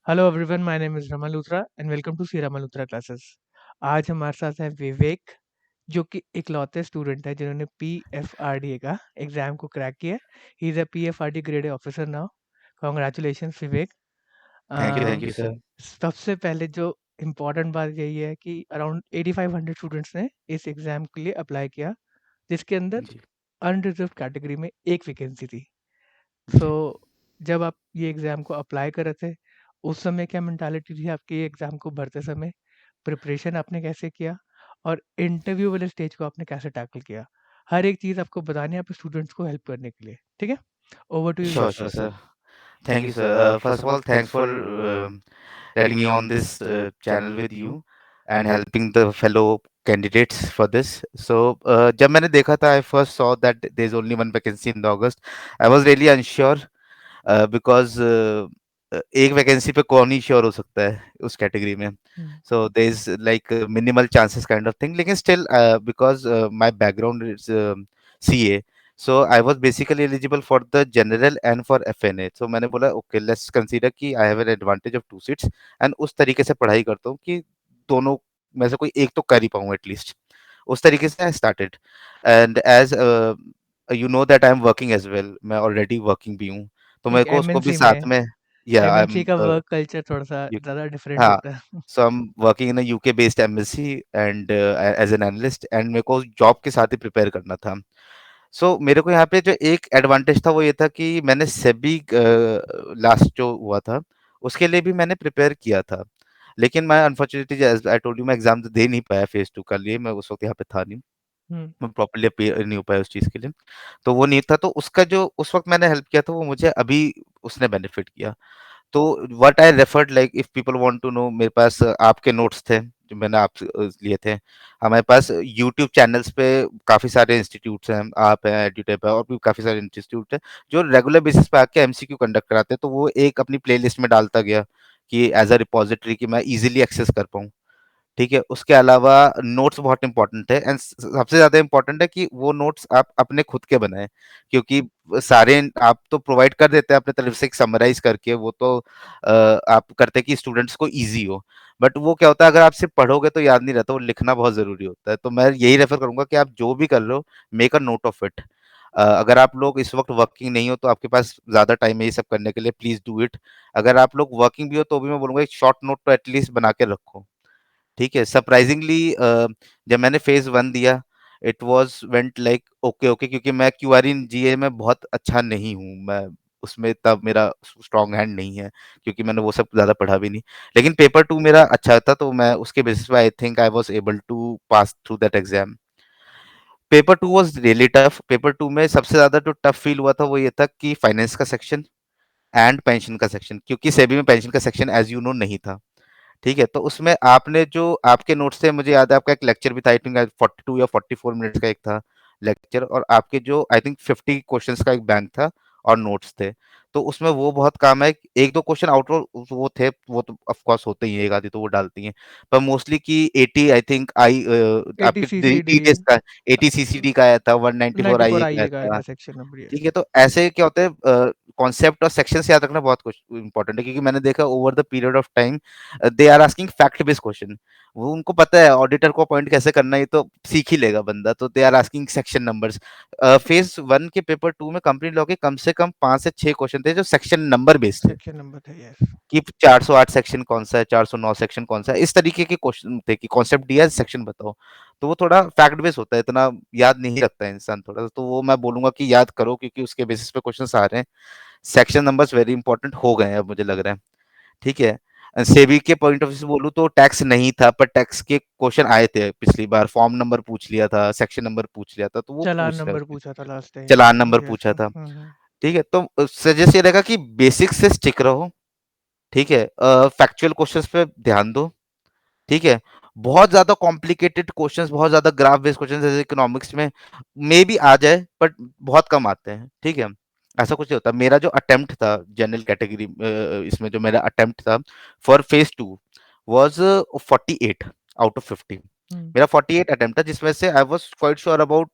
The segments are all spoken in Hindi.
Hello everyone, my name is Raman Luthra and welcome to C Raman Luthra classes. आज हमारे साथ है विवेक, जो कि इकलौते स्टूडेंट है जिन्होंने पीएफआरडीए का एग्ज़ाम को क्रैक किया है। He is a PFRD grade A officer now. Congratulations Vivek. Thank a, you sir. सबसे पहले जो इम्पोर्टेंट बात यही है कि अराउंड 8500 स्टूडेंट्स ने इस एग्ज़ाम के लिए अप्लाई किया, जिसके अंदर जी, अनरिजर्व्ड कैटेगरी में एक वैकेंसी थी। सो जी। जब आप ये एग्ज़ाम को अप्लाई कर रहे थे, उस समय क्या मेंटालिटी थी आपकी ये एग्ज़ाम को भरते समय? प्रिपरेशन आपने कैसे किया? और इंटरव्यू वाले स्टेज को आपने कैसे टैकल किया? हर एक चीज़ आपको बतानी है आप स्टूडेंट्स को हेल्प करने के लिए, ठीक है? Over to you Sure, Vivek. sure, sir. Thank you, sir. First of all, thanks for letting me on this channel with you and helping the fellow candidates for this. So, जब मैंने देखा था, I first saw that there's only one vacancy in the August. I was really unsure because एक वैकेंसी पे कौन ही श्योर हो सकता है उस कैटेगरी में. हुँ, so there is like minimal chances kind of thing, लेकिन still because my background is CA, so I was basically eligible for the general and for FNA. सो मैंने बोला ओके, लेट्स कंसीडर कि I have an advantage of two seats and उस तरीके से पढ़ाई करता हूँ कि दोनों में से कोई एक तो कर ही पाऊँ एटलीस्ट. उस तरीके से I started and as you know that I am working as well. मैं ऑलरेडी वर्किंग भी हूँ, तो मेरे एक को उसको भी एमएनसी साथ में में. या आई एमएनसी एम का वर्क कल्चर थोड़ा-सा ज़्यादा डिफरेंट हाँ. होता है। So I am working in a UK based MSC and as an analyst, and मेरे को जॉब के साथ ही प्रिपेयर करना था. सो मेरे को यहाँ पे जो एक एडवांटेज था वो ये था कि मैंने सेबी लास्ट जो हुआ था उसके लिए भी मैंने प्रिपेयर किया था. लेकिन मैं अनफॉर्चुनेटली आई टोल्ड यू, मैं एग्जाम तो दे नहीं पाया फेज टू का लिए. मैं उस वक्त यहाँ पे था नहीं, हुँ, मैं प्रॉपर्ली अपेयर नहीं हो पाया उस चीज़ के लिए. तो वो नहीं था, तो उसका जो उस वक़्त मैंने हेल्प किया था वो मुझे अभी उसने बेनिफिट किया. तो what I referred, like if people want to know, मेरे पास आपके नोट्स थे जो मैंने आपसे लिए थे. हमारे पास यूट्यूब चैनल्स पे काफ़ी सारे इंस्टीट्यूट्स हैं, आप हैं, एड्यूटेप है, और भी काफ़ी सारे इंस्टीट्यूट हैं जो रेगुलर बेसिस पे आके एमसीक्यू कंडक्ट कराते हैं. तो वो एक अपनी प्लेलिस्ट में डालता गया कि एज़ अ रिपॉजिटरी कि मैं ईज़िली एक्सेस कर पाऊँ. ठीक है, उसके अलावा नोट्स बहुत इंपॉर्टेंट है, एंड सबसे ज्यादा इंपॉर्टेंट है कि वो नोट्स आप अपने खुद के बनाएं, क्योंकि सारे आप तो प्रोवाइड कर देते हैं अपने तरफ से एक समराइज करके, वो तो आप करते हैं कि स्टूडेंट्स को इजी हो. बट वो क्या होता है, अगर आप सिर्फ पढ़ोगे तो याद नहीं रहता, वो लिखना बहुत जरूरी होता है. तो मैं यही रेफर करूंगा कि आप जो भी कर लो, make a note of it. अगर आप लोग इस वक्त वर्किंग नहीं हो तो आपके पास ज्यादा टाइम है ये सब करने के लिए, प्लीज डू इट. अगर आप लोग वर्किंग भी हो तो भी मैं बोलूंगा एक शॉर्ट नोट तो एटलीस्ट बना के रखो. ठीक है, सरप्राइजिंगली जब मैंने फेज वन दिया, it was went like okay okay, क्योंकि मैं क्यूआर इन जीए में बहुत अच्छा नहीं हूँ. मैं उसमें तब मेरा स्ट्रॉन्ग हैंड नहीं है, क्योंकि मैंने वो सब ज्यादा पढ़ा भी नहीं. लेकिन पेपर टू मेरा अच्छा था, तो मैं उसके बेसिस पे I think I was able to pass through that exam. Paper two was really tough. Paper two में सबसे ज्यादा जो टफ फील हुआ था वो ये था कि फाइनेंस का सेक्शन एंड पेंशन का सेक्शन, क्योंकि सेबी में पेंशन का सेक्शन एज यू नो नहीं था. ठीक है, तो उसमें आपने जो आपके नोट्स थे, मुझे याद है आपका एक लेक्चर भी था, आई थिंक 42 या 44 मिनट्स का एक था लेक्चर, और आपके जो आई थिंक 50 क्वेश्चंस का एक बैंक था और नोट्स थे. तो उसमें वो बहुत काम है. एक दो क्वेश्चन आउट वो थे, वो तो ऑफ कोर्स होते ही हैं, एक आधी तो वो डालती हैं, पर मोस्टली की 80 आई थिंक आई आपके एटीसीसीडी टीडीएस का 80 सीसीडी का आया था, 194 94 आईए का आया आईए का था. आएगा सेक्शन नंबर, ठीक यस। है, तो ऐसे क्या होता है, कॉन्सेप्ट और सेक्शंस याद रखना बहुत कुछ इंपॉर्टेंट है, क्योंकि मैंने देखा over the period of time they are asking fact based question. वो उनको पता है ऑडिटर को अपॉइंट कैसे करना है, ये तो सीख ही लेगा बंदा. तो they are asking section numbers. Phase one के पेपर टू में कंपनी लॉ के कम से कम 5 से 6 क्वेश्चन थे जो सेक्शन नंबर बेस्ड थे, सेक्शन नंबर था, यस। कि 408 सेक्शन कौन सा है, 409 सेक्शन कौन सा है, इस तरीके के क्वेश्चन थे कि कॉन्सेप्ट दिया है, सेक्शन बताओ. तो वो थोड़ा फैक्ट बेस्ड होता है, इतना याद नहीं रखता है इंसान थोड़ा, तो वो मैं बोलूंगा कि याद करो, क्योंकि उसके बेसिस पे क्वेश्चन आ रहे हैं. सेक्शन नंबर्स वेरी इंपॉर्टेंट हो गए हैं अब मुझे लग रहा है. ठीक है, सेबी के पॉइंट ऑफ व्यू से बोलूं तो टैक्स नहीं था, पर टैक्स के क्वेश्चन आए थे पिछली बार. फॉर्म नंबर पूछ लिया था, सेक्शन नंबर पूछ लिया था, तो वो चालान पूछ रहे नंबर हैं. पूछा था लास्ट टाइम। चलान नंबर यस। पूछा था. ठीक है, तो सजेस्ट ये रहेगा कि बेसिक्स से स्टिक रहो. ठीक है, फैक्चुअल क्वेश्चंस पे ध्यान दो. ठीक है, बहुत ज्यादा कॉम्प्लिकेटेड क्वेश्चंस, बहुत ज्यादा ग्राफ बेस्ड क्वेश्चंस जैसे इकोनॉमिक्स में मे भी आ जाए, बट बहुत कम आते हैं. ठीक है, ऐसा कुछ नहीं होता. मेरा जो अटेम्प्ट था जनरल कैटेगरी इसमें, जो मेरा अटेम्प्ट था for phase two was 48 out of 50. हुँ, मेरा 48 अटेम्प्ट था, जिसमें से I was quite sure about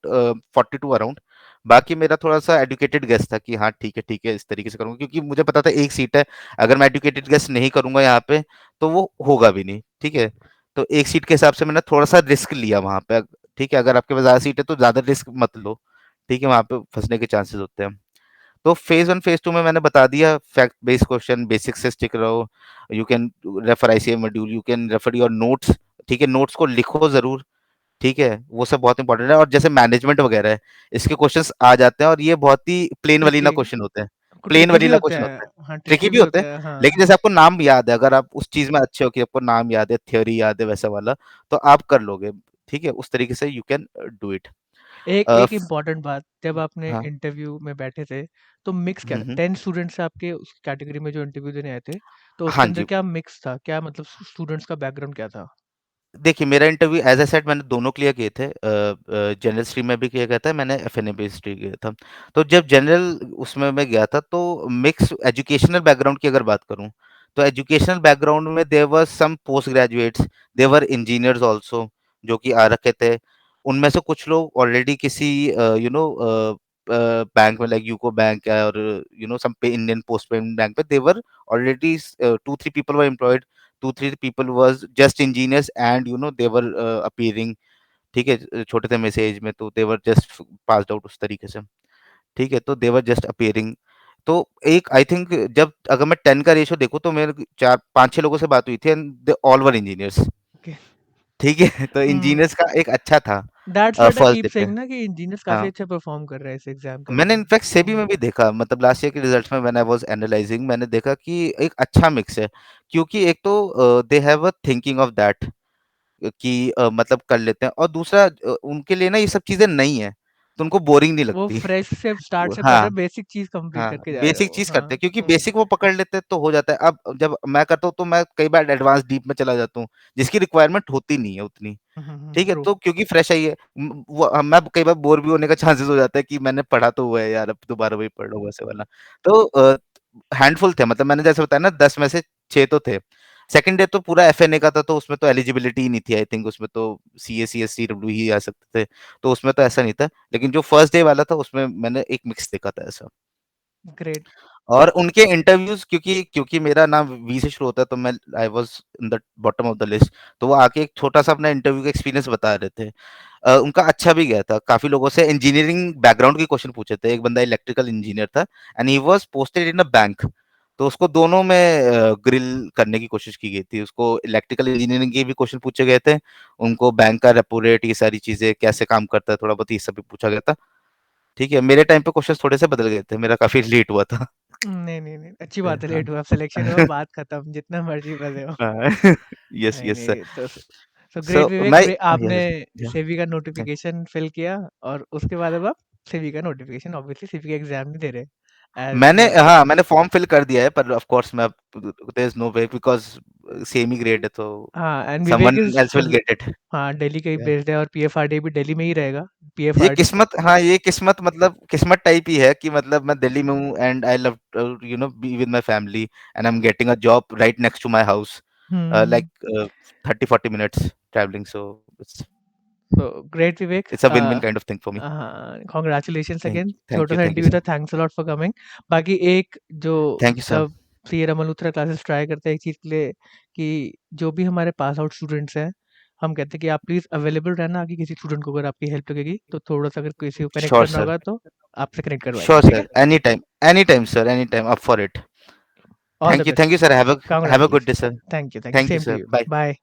42 around. बाकी मेरा थोड़ा-सा एजुकेटेड गेस था कि हाँ, ठीक है, इस तरीके से करूँगा क्योंकि मुझे पता था एक सीट है, अगर मैं एजुकेटेड गेस नहीं करूँगा यहाँ पे, तो वो होगा भी नहीं, ठीक है? तो एक सीट के हिसाब से मैंने थोड़ा-सा रिस्क लिया वहाँ पे, ठीक है? अगर आपके पास ज़्यादा सीट है तो ज़्यादा रिस्क मत लो, ठीक है? वहाँ पे फँसने के चांसेस होते हैं। तो फेज़ 1, फेज़ 2 में मैंने बता दिया फैक्ट बेस्ड क्वेश्चन, बेसिक से स्टिक रहो, you can refer ICM module, you can refer your notes, ठीक है? नोट्स को लिखो ज़रूर, ठीक है? वो सब बहुत इंपॉर्टेंट है और जैसे मैनेजमेंट वगैरह है, इसके क्वेश्चंस आ जाते हैं और ये बहुत ही प्लेन ट्रिकी वैनिला क्वेश्चन होते हैं। प्लेन ट्रिकी भी वैनिला होते क्वेश्चन होते हैं। हैं, हाँ, ट्रिकी ट्रिकी भी भी होते होते हैं, हैं, हाँ। लेकिन जैसे आपको नाम याद है, अगर आप उस चीज़ में अच्छे हो कि आपको नाम याद है, थ्योरी याद है वैसा वाला, तो आप कर लोगे, ठीक है? उस तरीके से यू कैन डू इट। एक अ, एक फ इम्पोर्टेंट बात, जब आपने हाँ। इंटरव्यू में बैठे थे, तो मिक्स क्या हुँ, था? हुँ। 10 स्टूडेंट्स आपके उस कैटेगरी में जो इंटरव्यू देने आए थे, तो उसके हाँ अंदर जी। क्या मिक्स था? क्या मतलब स्टूडेंट्स का बैकग्राउंड क्या था? देखिए, मेरा इंटरव्यू एज़ आई सेड मैंने दोनों क्लियर किए थे। जनरल स्ट्रीम में भी क्लियर किया था, मैंने एफएनए बेस्ड स्ट्रीम किया था। तो जब जनरल उसमें मैं गया था तो मिक्स एजुकेशनल बैकग्राउंड की अगर बात करूँ, तो एजुकेशनल बैकग्राउंड में there were some post graduates, there were engineers also जो कि आ रखे थे। उनमें से कुछ लोग ऑलरेडी किसी बैंक में लाइक यूको बैंक है और सम पे इंडियन पोस्ट पेमेंट बैंक पे there already 2-3 people were employed, 2-3 people was just engineers and they were appearing, ठीक है? छोटे थे मेरे से एज में तो they were just passed out उस तरीके से, ठीक है? तो they were just appearing। तो एक आई थिंक जब अगर मैं 10 का रेशियो देखूँ तो मेरे 4 5-6 लोगों से बात हुई थी and they all were engineers, okay. ठीक है? तो हुँ, इंजीनियर्स का एक अच्छा था that's what I first keep day पे। सेइंग ना कि इंजीनियर्स काफ़ी हाँ। अच्छा परफ़ॉर्म कर रहे हैं इस एग्ज़ाम के मैंने अंदर। इनफैक्ट सेबी हुँ, में भी देखा, मतलब लास्ट ईयर के रिजल्ट्स में व्हेन आई वाज़ एनालाइजिंग मैंने देखा कि एक अच्छा मिक्स है। क्योंकि एक तो they have a thinking of that कि मतलब कर लेते हैं और दूसरा उनके लिए ना ये सब चीज़ें नई हैं, तो उनको बोरिंग नहीं वो लगती। फ्रेश से स्टार्ट वो से पढ़ रहे हाँ, हैं, बेसिक चीज़ कंप्लीट हाँ, करके जा रहे बेसिक हो। चीज़ करते हाँ, हैं क्योंकि हुँ। बेसिक वो पकड़ लेते हैं तो हो जाता है। अब जब मैं करता हूँ तो मैं कई बार एडवांस डीप में चला जाता हूँ, जिसकी रिक्वायरमेंट होती नहीं है उतनी। हुँ, हुँ, हुँ, ठीक है, ट्रू। तो क्योंकि फ्रेश आई है मैं कई बार बोर भी होने का चांसेस हो जाता है कि मैंने पढ़ा तो हुआ है यार, अब दोबारा वही पढ़ लो वैसे वाला। तो हैंडफुल थे, मतलब मैंने जैसे बताया ना 10 में से 6 तो थे। सेकंड डे तो पूरा एफएनए का था तो उसमें तो एलिजिबिलिटी ही नहीं थी, आई थिंक उसमें तो सीए, सीएससी, डब्ल्यू ही आ सकते थे। तो उसमें तो ऐसा नहीं था। लेकिन जो फर्स्ट डे वाला था उसमें मैंने एक मिक्स देखा था ऐसा। ग्रेट। और उनके इंटरव्यूज़ क्योंकि क्योंकि मेरा नाम वी से शुरू होता है तो मैं I was in the bottom of the list. तो वो आके एक छोटा-सा अपना इंटरव्यू का एक्सपीरियंस बता रहे थे। उनका अच्छा भी गया था। काफ़ी लोगों से इंजीनियरिंग बैकग्राउंड के क्वेश्चन पूछे थे। एक बंदा इलेक्ट्रिकल इंजीनियर था and he was posted in a bank. तो उसको दोनों में ग्रिल करने की कोशिश की गई थी। उसको इलेक्ट्रिकल इंजीनियरिंग के भी क्वेश्चन पूछे गए थे। उनको बैंक का रेपो रेट ये सारी चीज़ें कैसे काम करता है थोड़ा बहुत ये सब भी पूछा गया था। ठीक है, मेरे टाइम पे क्वेश्चंस थोड़े से बदल गए थे। मेरा काफ़ी लेट हुआ था। नहीं, नहीं, नहीं, अच्छी बात है, हाँ। लेट हुआ, अब सिलेक्शन हुआ, बात खत्म, जितना मर्ज़ी पढ़े हो। हाँ। यस, नहीं, यस सर। नहीं, तो सो ग्रेट विवेक, मैं आपने यस, या सेबी का थैंक नोटिफ़िकेशन फ़िल किया और उसके बाद अब आप सेबी का नोटिफ़िकेशन, ऑब्वियसली सेबी का एग्ज़ाम नहीं दे रहे, मैंने एज़ हाँ, मैंने फॉर्म फिल कर दिया है पर ऑफ कोर्स मैं there is no way because same ही ग्रेड है तो हाँ, and Vivek someone is else will get it. हाँ, दिल्ली का ही या बेस्ड है और पीएफआरडी भी दिल्ली में ही रहेगा। ये पीएफआरडी किस्मत हाँ, ये किस्मत मतलब किस्मत टाइप ही है कि मतलब मैं दिल्ली में हूँ and I love be with my family and I am getting a job right next to my house like hmm, 30-40 minutes traveling so it's so great Vivek, it's a win win kind of thing for me. Congratulations again, छोटा-सा थैंक यू इंटरव्यू था, sir. Thanks a lot for coming. बाकी एक जो थैंक यू सर। सब CA Raman Luthra classes try करते हैं एक चीज़ के लिए कि जो भी हमारे पास आउट स्टूडेंट्स हैं, हम कहते हैं कि आप प्लीज़ अवेलेबल रहना कि किसी स्टूडेंट को अगर आपकी हेल्प लगेगी, तो थोड़ा-सा अगर किसी को कनेक्ट श्योर करना सर। होगा तो आपसे कनेक्ट करवाएँगे, Sure, ठीक है? sir. Anytime, sir. Anytime. Up for it. All the Thank you, best, sir. Have a good day, congratulation, sir. Thank you, Thank you, same to sir. You, Bye. Bye.